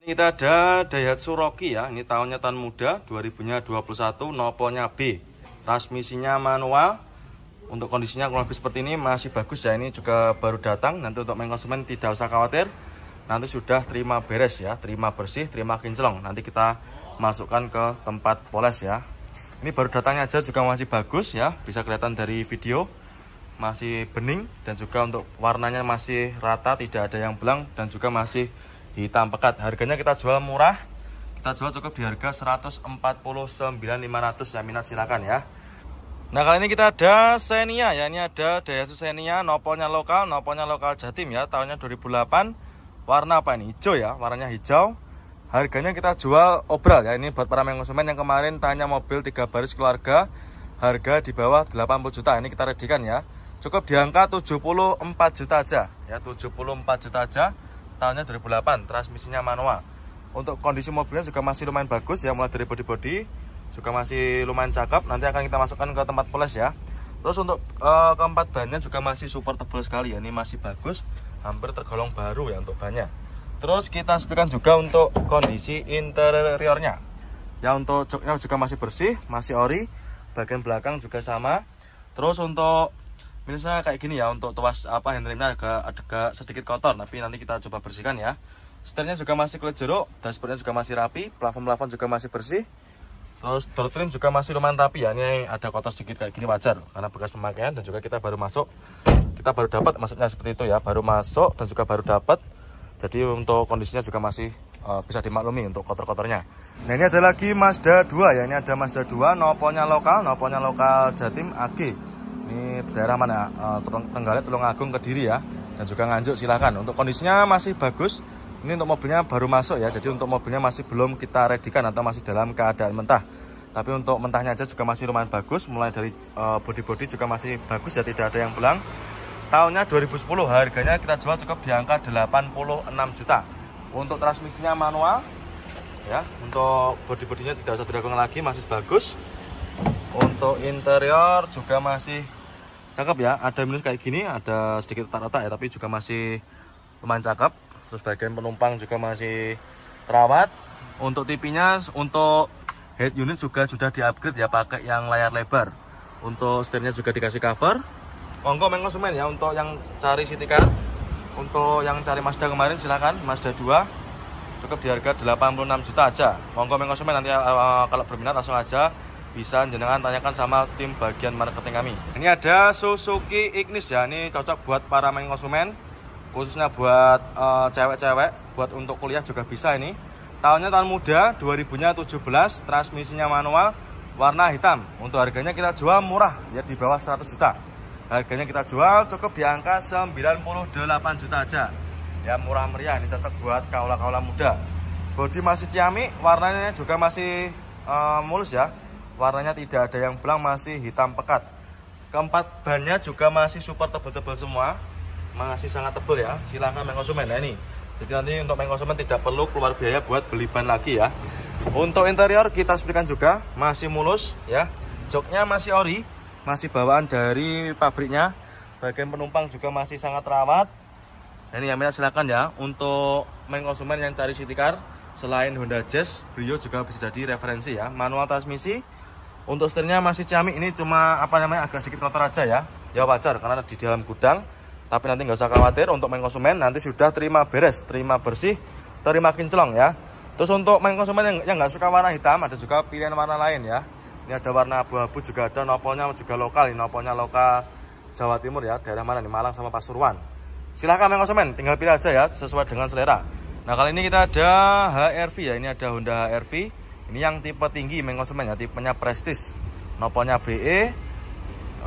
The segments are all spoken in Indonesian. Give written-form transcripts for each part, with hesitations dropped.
Ini kita ada Daihatsu Rocky ya. Ini tahunnya tahun muda, 2021, noponya B. Transmisinya manual. Untuk kondisinya kurang lebih seperti ini, masih bagus ya. Ini juga baru datang. Nanti untuk main konsumen tidak usah khawatir. Nanti sudah terima beres ya, terima bersih, terima kinclong. Nanti kita masukkan ke tempat poles ya. Ini baru datangnya aja juga masih bagus ya. Bisa kelihatan dari video. Masih bening dan juga untuk warnanya masih rata, tidak ada yang belang dan juga masih hitam pekat. Harganya kita jual murah. Kita jual cukup di harga 149.500 ya, minat silakan ya. Nah, kali ini kita ada Xenia ya. Ini ada Daihatsu Xenia, noponya lokal Jatim ya, tahunnya 2008. Warna apa ini? Hijau ya, warnanya hijau. Harganya kita jual obral ya. Ini buat para konsumen yang kemarin tanya mobil 3 baris keluarga, harga di bawah 80 juta. Ini kita redikan ya. Cukup di angka 74 juta aja ya, 74 juta aja. Tahunnya 2008, transmisinya manual. Untuk kondisi mobilnya juga masih lumayan bagus ya, mulai dari bodi-bodi juga masih lumayan cakep. Nanti akan kita masukkan ke tempat poles ya. Terus untuk keempat bannya juga masih super tebal sekali ya. Ini masih bagus, hampir tergolong baru ya untuk bannya. Terus kita sepikan juga untuk kondisi interiornya ya. Untuk joknya juga masih bersih, masih ori. Bagian belakang juga sama. Terus untuk minusnya kayak gini ya, untuk tuas handremnya agak sedikit kotor, tapi nanti kita coba bersihkan ya. Setirnya juga masih kulit jeruk, dashboardnya juga masih rapi, plafon juga masih bersih. Terus door trim juga masih lumayan rapi ya. Ini ada kotor sedikit kayak gini wajar karena bekas pemakaian, dan juga kita baru masuk, kita baru dapat, maksudnya seperti itu ya, baru masuk dan juga baru dapat. Jadi untuk kondisinya juga masih bisa dimaklumi untuk kotor-kotornya. Nah, ini ada lagi Mazda 2 ya. Ini ada Mazda 2, noponya lokal Jatim AG. Ini daerah mana? Trenggalek, Tulungagung, Kediri ya, dan juga Nganjuk, silahkan. Untuk kondisinya masih bagus. Ini untuk mobilnya baru masuk ya, jadi untuk mobilnya masih belum kita redikan atau masih dalam keadaan mentah. Tapi untuk mentahnya aja juga masih lumayan bagus. Mulai dari bodi-bodi juga masih bagus ya, tidak ada yang belang. Tahunnya 2010, harganya kita jual cukup di angka 86 juta. Untuk transmisinya manual ya, untuk bodi-bodinya tidak usah diragukan lagi, masih bagus. Untuk interior juga masih cakep ya. Ada minus kayak gini, ada sedikit retak-retak ya, tapi juga masih lumayan cakep. Terus bagian penumpang juga masih terawat. Untuk TV-nya, untuk head unit juga sudah di-upgrade ya, pakai yang layar lebar. Untuk setirnya juga dikasih cover. Monggo main konsumen ya, untuk yang cari city car, untuk yang cari Mazda kemarin silahkan, Mazda 2 cukup di harga 86 juta aja. Monggo main konsumen, nanti kalau berminat langsung aja bisa jenengan tanyakan sama tim bagian marketing kami. Ini ada Suzuki Ignis ya, ini cocok buat para main konsumen, khususnya buat cewek-cewek, buat untuk kuliah juga bisa. Ini tahunnya tahun muda, 2017, transmisinya manual, warna hitam. Untuk harganya kita jual murah ya, di bawah 100 juta. Harganya kita jual cukup di angka 98 juta aja ya, murah meriah. Ini cocok buat kaula-kaula muda. Bodi masih ciamik, warnanya juga masih mulus ya, warnanya tidak ada yang belang, masih hitam pekat. Keempat bannya juga masih super tebal-tebal semua, masih sangat tebal ya. Silahkan main konsumen. Nah, ini jadi nanti untuk main konsumen tidak perlu keluar biaya buat beli ban lagi ya. Untuk interior kita sepikan juga masih mulus ya, joknya masih ori, masih bawaan dari pabriknya. Bagian penumpang juga masih sangat rawat. Ini yang minat silakan ya. Untuk main konsumen yang cari city car selain Honda Jazz, Brio juga bisa jadi referensi ya. Manual transmisi. Untuk setirnya masih ciamik, ini cuma agak sedikit kotor aja ya. Ya wajar karena di dalam gudang. Tapi nanti nggak usah khawatir, untuk main konsumen nanti sudah terima beres, terima bersih, terima kinclong ya. Terus untuk main konsumen yang nggak suka warna hitam, ada juga pilihan warna lain ya. Ini ada warna abu-abu juga ada, nopolnya juga lokal. Ini nopolnya lokal Jawa Timur ya, daerah mana nih, Malang sama Pasuruan. Silahkan main konsumen, tinggal pilih aja ya, sesuai dengan selera. Nah, kali ini kita ada HR-V ya, ini ada Honda HR-V. Ini yang tipe tinggi main konsumen ya, tipenya Prestige. Nopolnya BE,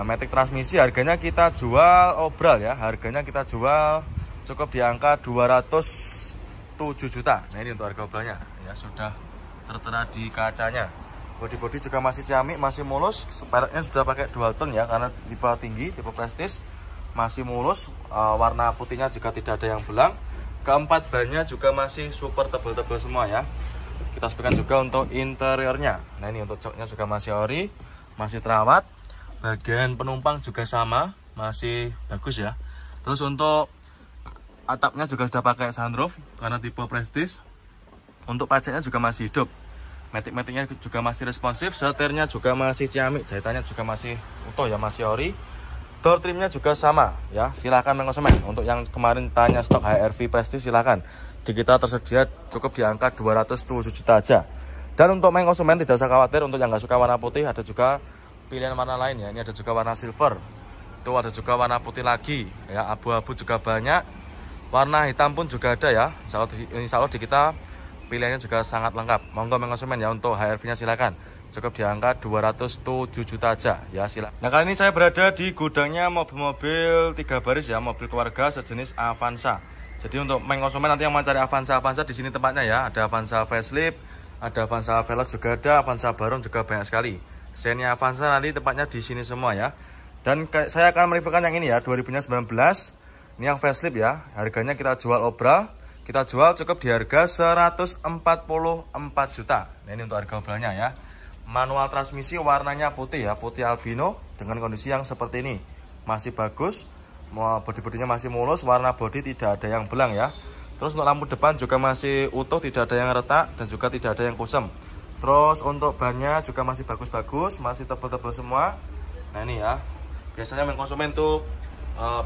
matic transmisi. Harganya kita jual obral ya, harganya kita jual cukup di angka 207 juta. Nah, ini untuk harga obralnya ya, sudah tertera di kacanya. Bodi-bodi juga masih ciamik, masih mulus. Peraknya sudah pakai dual tone ya, karena tipe tinggi, tipe Prestige, masih mulus. Warna putihnya juga tidak ada yang belang. Keempat bannya juga masih super tebal-tebal semua ya. Kita sepikan juga untuk interiornya. Nah, ini untuk joknya juga masih ori, masih terawat. Bagian penumpang juga sama, masih bagus ya. Terus untuk atapnya juga sudah pakai sunroof karena tipe Prestige. Untuk pajaknya juga masih hidup, matic-maticnya juga masih responsif, setirnya juga masih ciamik, jahitannya juga masih utuh ya, masih ori. Door trimnya juga sama ya, silakan mengkonsumen. Untuk yang kemarin tanya stok HR-V Prestige, silakan. Di kita tersedia cukup di angka 207 juta aja. Dan untuk mengkonsumen tidak usah khawatir, untuk yang nggak suka warna putih ada juga pilihan warna lain ya. Ini ada juga warna silver, itu ada juga warna putih lagi ya, abu-abu juga banyak, warna hitam pun juga ada ya. Insya Allah di kita pilihannya juga sangat lengkap. Monggo mengkonsumen ya. Untuk HR-V-nya silakan, cukup di angka 207 juta aja ya, silakan. Nah, kali ini saya berada di gudangnya mobil-mobil 3 baris ya, mobil keluarga sejenis Avanza. Jadi untuk mengkonsumen nanti yang mau cari Avanza di sini tempatnya ya. Ada Avanza facelift, ada Avanza Veloz juga ada, Avanza Baron juga banyak sekali. Xenia Avanza nanti tempatnya di sini semua ya. Dan saya akan mereviewkan yang ini ya, 2019. Ini yang facelift ya. Harganya kita jual obral. Kita jual cukup di harga 144 juta. Nah, ini untuk harga obralnya ya. Manual transmisi warnanya putih ya, putih albino dengan kondisi yang seperti ini. Masih bagus. Bodi-bodinya masih mulus, warna bodi tidak ada yang belang ya. Terus untuk lampu depan juga masih utuh, tidak ada yang retak dan juga tidak ada yang kusam. Terus untuk bannya juga masih bagus-bagus, masih tebal-tebal semua. Nah, ini ya. Biasanya mengkonsumen tuh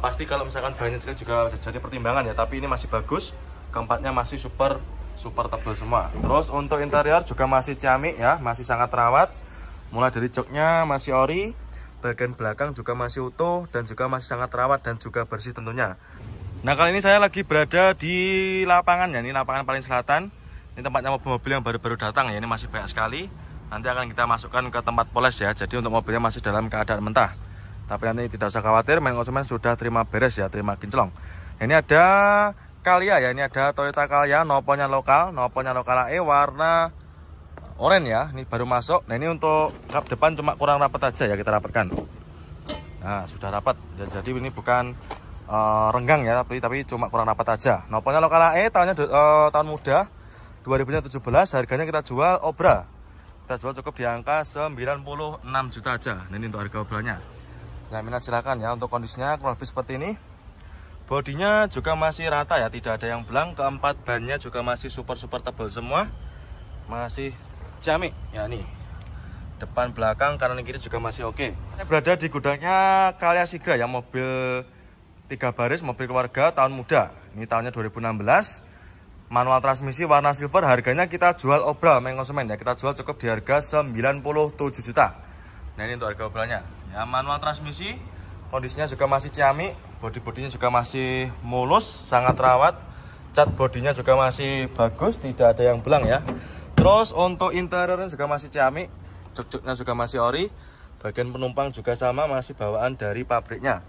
pasti kalau misalkan bannya jelek juga jadi pertimbangan ya, tapi ini masih bagus. Keempatnya masih super tebal semua. Terus untuk interior juga masih ciamik ya, masih sangat terawat. Mulai dari joknya masih ori, bagian belakang juga masih utuh dan juga masih sangat terawat dan juga bersih tentunya. Nah, kali ini saya lagi berada di lapangan ya, ini lapangan paling selatan. Ini tempatnya mobil-mobil yang baru-baru datang ya, ini masih banyak sekali. Nanti akan kita masukkan ke tempat poles ya. Jadi untuk mobilnya masih dalam keadaan mentah. Tapi nanti tidak usah khawatir, konsumen sudah terima beres ya, terima kinclong. Ini ada Calya ya, ini ada Toyota Calya, noponya lokal AE warna oranye ya, ini baru masuk. Nah, ini untuk kap depan cuma kurang rapat aja ya, kita rapatkan. Nah, sudah rapat. Jadi ini bukan renggang ya, tapi cuma kurang rapat aja. Noponya lokal AE, tahun muda 2017, harganya kita jual obra. Kita jual cukup di angka 96 juta aja. Nah, ini untuk harga obranya. Nah, minat silakan ya. Untuk kondisinya kurang lebih seperti ini. Bodinya juga masih rata ya, tidak ada yang belang. Keempat bannya juga masih super tebal semua, masih ciamik ya. Nih depan belakang kanan kiri juga masih oke. Saya berada di gudangnya Calya Sigra ya, mobil 3 baris, mobil keluarga tahun muda. Ini tahunnya 2016, manual transmisi warna silver. Harganya kita jual obral konsumen ya, kita jual cukup di harga 97 juta. Nah, ini untuk harga obralnya ya, manual transmisi, kondisinya juga masih ciamik, bodi-bodinya juga masih mulus, sangat rawat. Cat bodinya juga masih bagus, tidak ada yang belang ya. Terus untuk interiornya juga masih ciamik, jok-joknya juga masih ori. Bagian penumpang juga sama, masih bawaan dari pabriknya.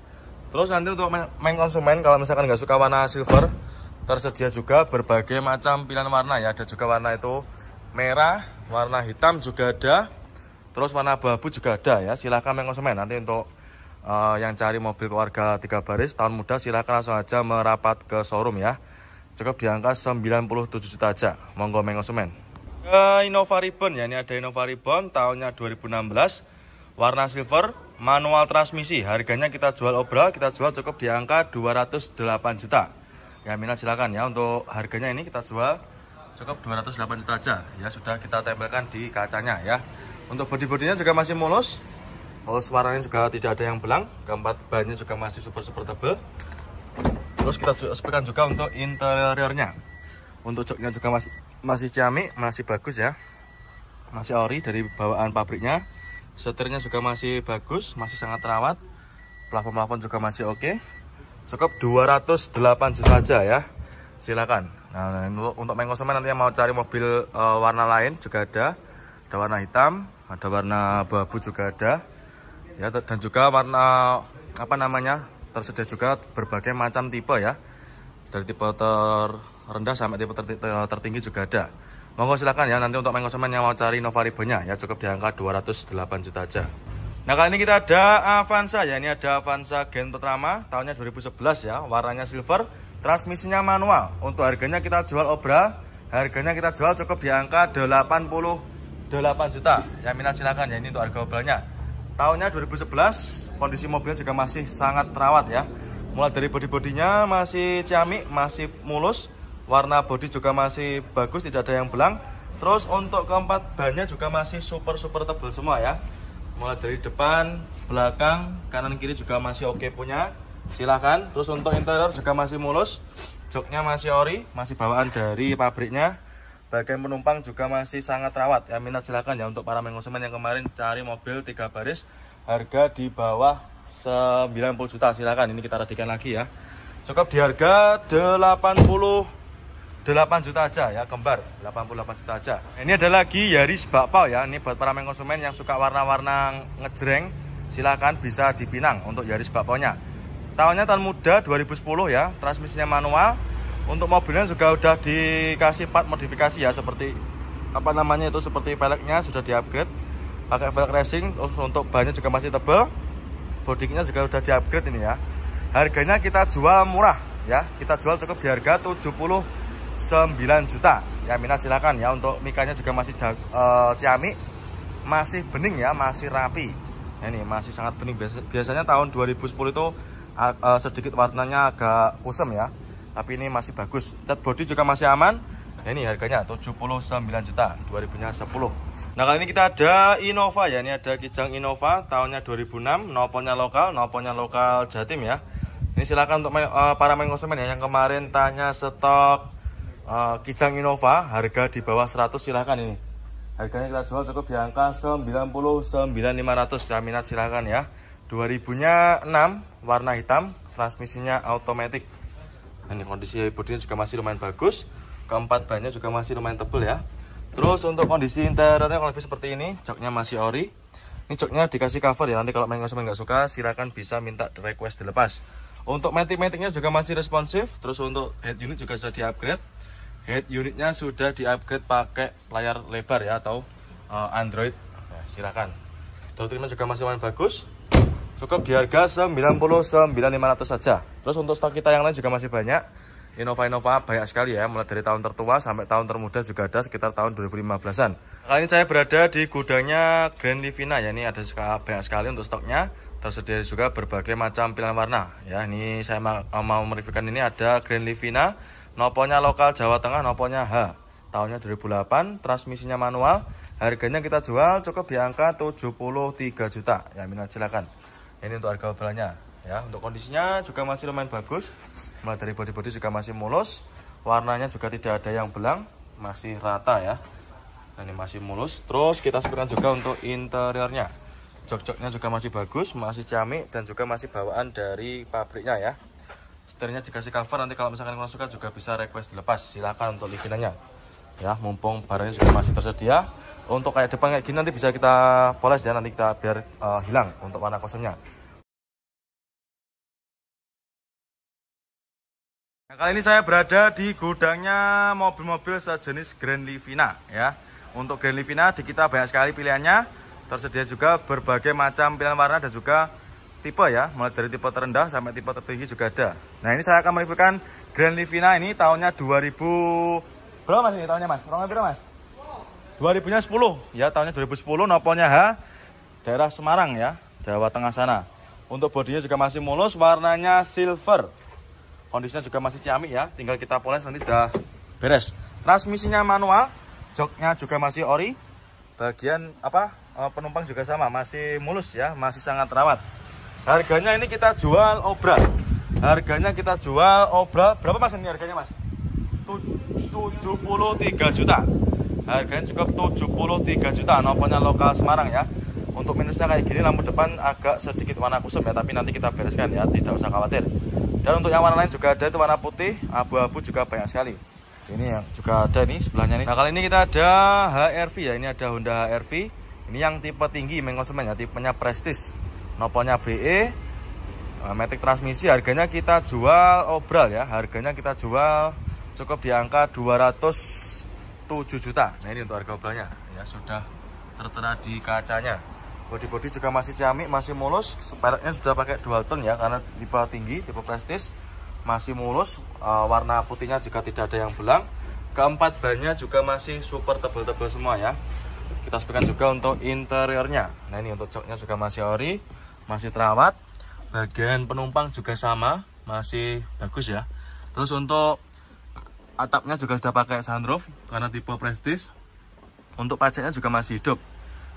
Terus nanti untuk konsumen kalau misalkan nggak suka warna silver, tersedia juga berbagai macam pilihan warna ya. Ada juga warna itu merah, warna hitam juga ada. Terus warna abu-abu juga ada ya. Silahkan konsumen nanti untuk yang cari mobil keluarga 3 baris tahun muda, silahkan langsung aja merapat ke showroom ya. Cukup di angka 97 juta aja. Monggo konsumen. Innova Ribbon ya, ini ada Innova Ribbon tahunnya 2016, warna silver, manual transmisi. Harganya kita jual obral, kita jual cukup di angka 208 juta. Ya, minat silakan ya. Untuk harganya ini kita jual cukup 208 juta aja. Ya, sudah kita tempelkan di kacanya ya. Untuk bodi-bodinya juga masih mulus. Mulus, warnanya juga tidak ada yang belang. Keempat bannya juga masih super tebal. Terus kita spekkan juga untuk interiornya. Untuk joknya juga masih ciamik, masih bagus ya. Masih ori dari bawaan pabriknya. Setirnya juga masih bagus, masih sangat terawat. Plafon juga masih oke. Cukup 208 juta aja ya. Silakan. Nah, untuk konsumen nanti yang mau cari mobil warna lain juga ada. Ada warna hitam, ada warna abu-abu juga ada. Ya, dan juga warna tersedia juga berbagai macam tipe ya, dari tipe terendah sampai tipe tertinggi juga ada. Monggo silakan ya, nanti untuk konsumen yang mau cari Innova Ribbon-nya ya, cukup di angka 208 juta aja. Nah, kali ini kita ada Avanza ya, ini ada Avanza Gen Pertama tahunnya 2011 ya, warnanya silver, transmisinya manual. Untuk harganya kita jual obral, harganya kita jual cukup di angka 88 juta. Ya, minat silakan ya, ini untuk harga obralnya. Tahunnya 2011, kondisi mobilnya juga masih sangat terawat ya. Mulai dari bodi-bodinya masih ciamik, masih mulus. warna bodi juga masih bagus, tidak ada yang belang. Terus untuk keempat bannya juga masih super tebal semua ya. Mulai dari depan, belakang, kanan kiri juga masih oke punya. Silahkan. Terus untuk interior juga masih mulus, joknya masih ori, masih bawaan dari pabriknya. Bagian penumpang juga masih sangat rawat ya. Minat silahkan ya untuk para konsumen yang kemarin cari mobil 3 baris harga di bawah 90 juta. Silahkan, ini kita radikan lagi ya. Cukup di harga 88 juta aja ya, kembar 88 juta aja. Ini ada lagi Yaris bakpao ya. Ini buat para konsumen yang suka warna-warna ngejreng, silahkan bisa dipinang untuk Yaris bakpao-nya. Tahunnya tahun muda 2010 ya, transmisinya manual. Untuk mobilnya juga udah dikasih part modifikasi ya, seperti apa namanya itu, seperti velgnya sudah di-upgrade pakai velg racing. Terus untuk bannya juga masih tebal, bodinya juga udah di-upgrade ini ya. Harganya kita jual murah ya, kita jual cukup di harga 79 juta ya. Minat silakan ya. Untuk mikanya juga masih ciamik, masih bening ya, masih rapi. Nah, ini masih sangat bening. Biasanya tahun 2010 itu sedikit warnanya agak kusam ya, tapi ini masih bagus. Cat body juga masih aman. Nah, ini harganya 79 juta 2010. Nah, kali ini kita ada Innova ya. Ini ada Kijang Innova tahunnya 2006, nopolnya lokal Jatim ya. Ini silakan untuk para konsumen ya yang kemarin tanya stok Kijang Innova harga di bawah 100, silahkan ini. Harganya kita jual cukup di angka 99.500 ya. Minat silahkan ya. 2000-nya 6, warna hitam, transmisinya automatic. Ini kondisi bodinya juga masih lumayan bagus. Keempat bannya juga masih lumayan tebal ya. Terus untuk kondisi interiornya kalau lebih seperti ini, joknya masih ori. Ini joknya dikasih cover ya. Nanti kalau konsumen nggak suka, silakan bisa minta request dilepas. Untuk matic-maticnya juga masih responsif. Terus untuk head unit juga sudah di-upgrade. Head unitnya sudah di-upgrade pakai layar lebar ya, atau Android. Nah, silakan. Door trimnya juga masih lumayan bagus. Cukup di harga 99.500 saja. Terus untuk stok kita yang lain juga masih banyak. Innova banyak sekali ya, mulai dari tahun tertua sampai tahun termuda juga ada, sekitar tahun 2015-an. Kali ini saya berada di gudangnya Grand Livina ya. Ini ada banyak sekali untuk stoknya. Tersedia juga berbagai macam pilihan warna ya. Ini saya mau mereviewkan, ini ada Grand Livina, nopolnya lokal Jawa Tengah, nopolnya H. Tahunnya 2008, transmisinya manual. Harganya kita jual cukup di angka 73 juta ya. Minat silakan. Ini untuk harga obrolannya ya. Untuk kondisinya juga masih lumayan bagus. Mulai dari bodi-bodi juga masih mulus. Warnanya juga tidak ada yang belang, masih rata ya. Nah, ini masih mulus. Terus kita sebutkan juga untuk interiornya. Jok-joknya juga masih bagus, masih ciamik, dan juga masih bawaan dari pabriknya ya. Setirnya dikasih cover. Nanti kalau misalkan kalian suka juga bisa request dilepas. Silahkan untuk Livinanya ya. Mumpung barangnya juga masih tersedia. Untuk kayak depan kayak gini nanti bisa kita poles ya. Nanti kita biar hilang untuk warna kosongnya. Nah, kali ini saya berada di gudangnya mobil-mobil sejenis Grand Livina ya. Untuk Grand Livina di kita banyak sekali pilihannya. Tersedia juga berbagai macam pilihan warna dan juga tipe ya. Mulai dari tipe terendah sampai tipe tertinggi juga ada. Nah, ini saya akan mereviewkan Grand Livina ini tahunnya 2000. Berapa mas ini tahunnya mas? Berapa mas? 2000-nya 10 ya, tahunnya 2010, nopolnya H, daerah Semarang ya, Jawa Tengah sana. Untuk bodinya juga masih mulus, warnanya silver. Kondisinya juga masih ciamik ya, tinggal kita poles nanti sudah beres. Transmisinya manual, joknya juga masih ori. Bagian penumpang juga sama, masih mulus ya, masih sangat rawat. Harganya ini kita jual obral. Berapa mas ini harganya mas? 73 juta. Harganya cukup 73 juta, nopolnya lokal Semarang ya. Untuk minusnya kayak gini, lampu depan agak sedikit warna kusam ya, tapi nanti kita bereskan ya, tidak usah khawatir. Dan untuk yang warna lain juga ada, itu warna putih, abu-abu juga banyak sekali. Ini yang juga ada nih sebelahnya nih. Nah, kali ini kita ada HR-V ya, ini ada Honda HR-V. Ini yang tipe tinggi konsumen ya, tipenya Prestige. Nopolnya BE, matic transmisi. Harganya kita jual obral ya, harganya kita jual cukup di angka 207 juta. Nah, ini untuk harga obralnya ya, sudah tertera di kacanya. Bodi-bodi juga masih ciamik, masih mulus. Peleknya sudah pakai dual tone ya, karena tipe tinggi, tipe Prestige. Masih mulus, warna putihnya juga tidak ada yang belang. Keempat bannya juga masih super tebal-tebal semua ya. Kita sebutkan juga untuk interiornya. Nah, ini untuk joknya juga masih ori, masih terawat. Bagian penumpang juga sama, masih bagus ya. Terus untuk Atapnya juga sudah pakai sunroof karena tipe Prestige. Untuk pajaknya juga masih hidup.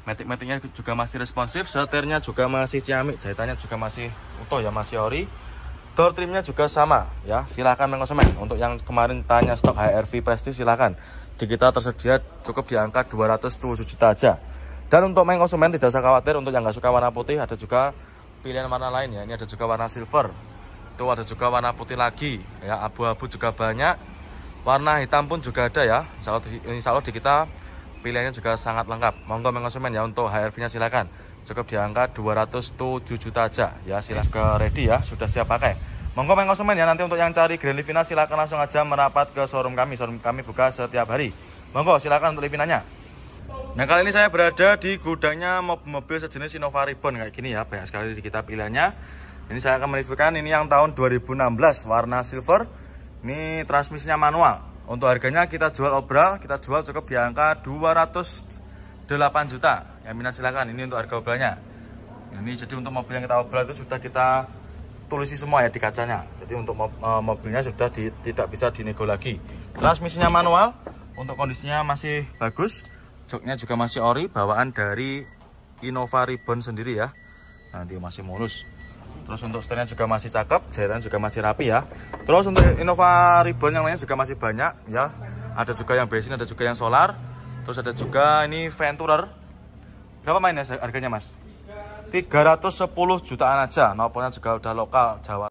Matic-maticnya juga masih responsif, setirnya juga masih ciamik, jahitannya juga masih utuh ya, masih ori. Door trimnya juga sama ya. Silahkan mengkonsumen. Untuk yang kemarin tanya stok HR-V Prestige, silahkan. Di kita tersedia cukup di angka 207 juta aja. Dan untuk konsumen tidak usah khawatir. Untuk yang nggak suka warna putih, ada juga pilihan warna lain ya. Ini ada juga warna silver. Itu ada juga warna putih lagi ya. Abu-abu juga banyak. Warna hitam pun juga ada ya. Insya Allah di kita pilihannya juga sangat lengkap. Monggo konsumen ya. Untuk HR-V-nya silakan. Cukup di angka 207 juta aja ya. Silakan juga ready ya, sudah siap pakai. Monggo konsumen ya. Nanti untuk yang cari Grand Livina silakan langsung aja merapat ke showroom kami. Showroom kami buka setiap hari. Monggo silakan untuk Livinanya. Nah, kali ini saya berada di gudangnya mobil sejenis Innova Reborn kayak gini ya. Banyak sekali di kita pilihannya. Ini saya akan mereviewkan ini yang tahun 2016 warna silver. Ini transmisinya manual. Untuk harganya kita jual obral, kita jual cukup di angka 208 juta. Yang minat silakan. Ini untuk harga obralnya. Ini jadi untuk mobil yang kita obral itu sudah kita tulisi semua ya di kacanya. Jadi untuk mobilnya sudah tidak bisa dinego lagi. Transmisinya manual. Untuk kondisinya masih bagus. Joknya juga masih ori, bawaan dari Innova Reborn sendiri ya. Nanti masih mulus. Terus untuk setirnya juga masih cakep, jahitan juga masih rapi ya. Terus untuk Innova Reborn yang lainnya juga masih banyak ya. Ada juga yang bensin, ada juga yang solar. Terus ada juga ini Venturer. Berapa mainnya harganya mas? 310 jutaan aja. Nopolnya juga udah lokal Jawa.